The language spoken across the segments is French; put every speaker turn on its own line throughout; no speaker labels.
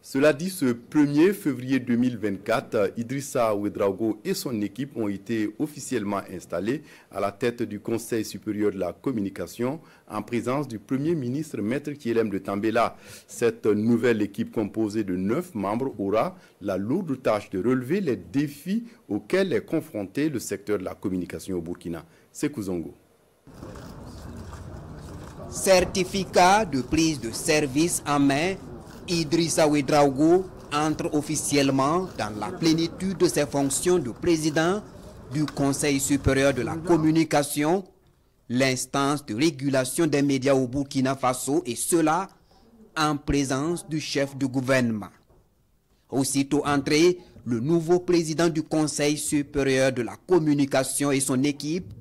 Cela dit, ce 1er février 2024, Idrissa Ouedraogo et son équipe ont été officiellement installés à la tête du Conseil supérieur de la communication en présence du Premier ministre Maître Kyelem de Tambela. Cette nouvelle équipe composée de 9 membres aura la lourde tâche de relever les défis auxquels est confronté le secteur de la communication au Burkina. Sékou Zongo.
Certificat de prise de service en main, Idrissa Ouedraogo entre officiellement dans la plénitude de ses fonctions de président du Conseil supérieur de la communication, l'instance de régulation des médias au Burkina Faso, et cela en présence du chef du gouvernement. Aussitôt entré, le nouveau président du Conseil supérieur de la communication et son équipe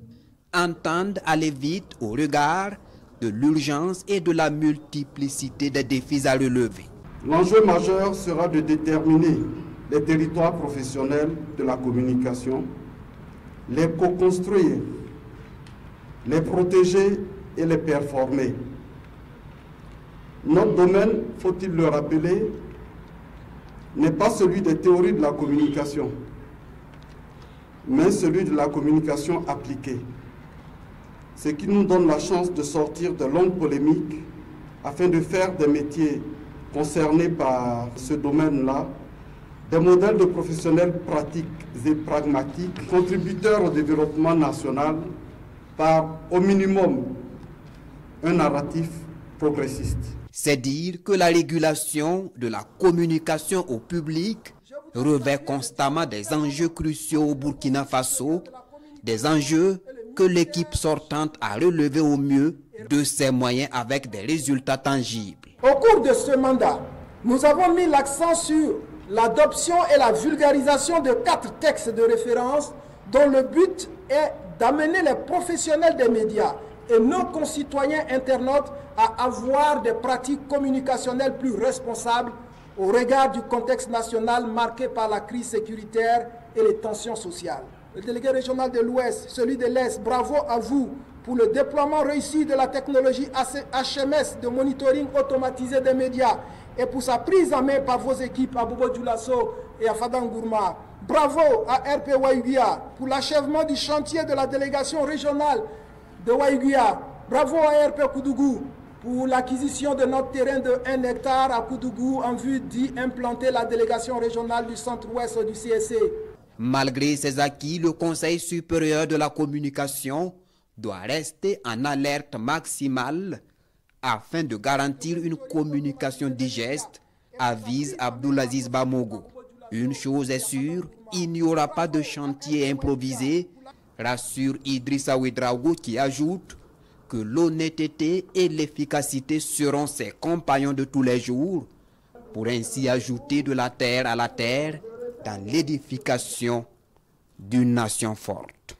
entendent aller vite au regard de l'urgence et de la multiplicité des défis à relever.
L'enjeu majeur sera de déterminer les territoires professionnels de la communication, les co-construire, les protéger et les performer. Notre domaine, faut-il le rappeler, n'est pas celui des théories de la communication, mais celui de la communication appliquée. Ce qui nous donne la chance de sortir de longues polémiques afin de faire des métiers concernés par ce domaine-là des modèles de professionnels pratiques et pragmatiques, contributeurs au développement national par, au minimum, un narratif progressiste.
C'est dire que la régulation de la communication au public revêt constamment des enjeux cruciaux au Burkina Faso, des enjeux que l'équipe sortante a relevés au mieux de ses moyens avec des résultats tangibles.
Au cours de ce mandat, nous avons mis l'accent sur l'adoption et la vulgarisation de 4 textes de référence dont le but est d'amener les professionnels des médias et nos concitoyens internautes à avoir des pratiques communicationnelles plus responsables au regard du contexte national marqué par la crise sécuritaire et les tensions sociales. Le délégué régional de l'Ouest, celui de l'Est, bravo à vous pour le déploiement réussi de la technologie HMS de monitoring automatisé des médias et pour sa prise en main par vos équipes à Bobo Dioulasso et à Fadangourma. Bravo à RP Waïguia pour l'achèvement du chantier de la délégation régionale de Waïguia. Bravo à RP Koudougou pour l'acquisition de notre terrain de 1 hectare à Koudougou en vue d'y implanter la délégation régionale du centre-ouest du CSC.
Malgré ces acquis, le Conseil supérieur de la communication doit rester en alerte maximale afin de garantir une communication digeste, avise Abdoulaziz Bamogo. Une chose est sûre, il n'y aura pas de chantier improvisé, rassure Idrissa Ouedraogo, qui ajoute que l'honnêteté et l'efficacité seront ses compagnons de tous les jours, pour ainsi ajouter de la terre à la terre dans l'édification d'une nation forte.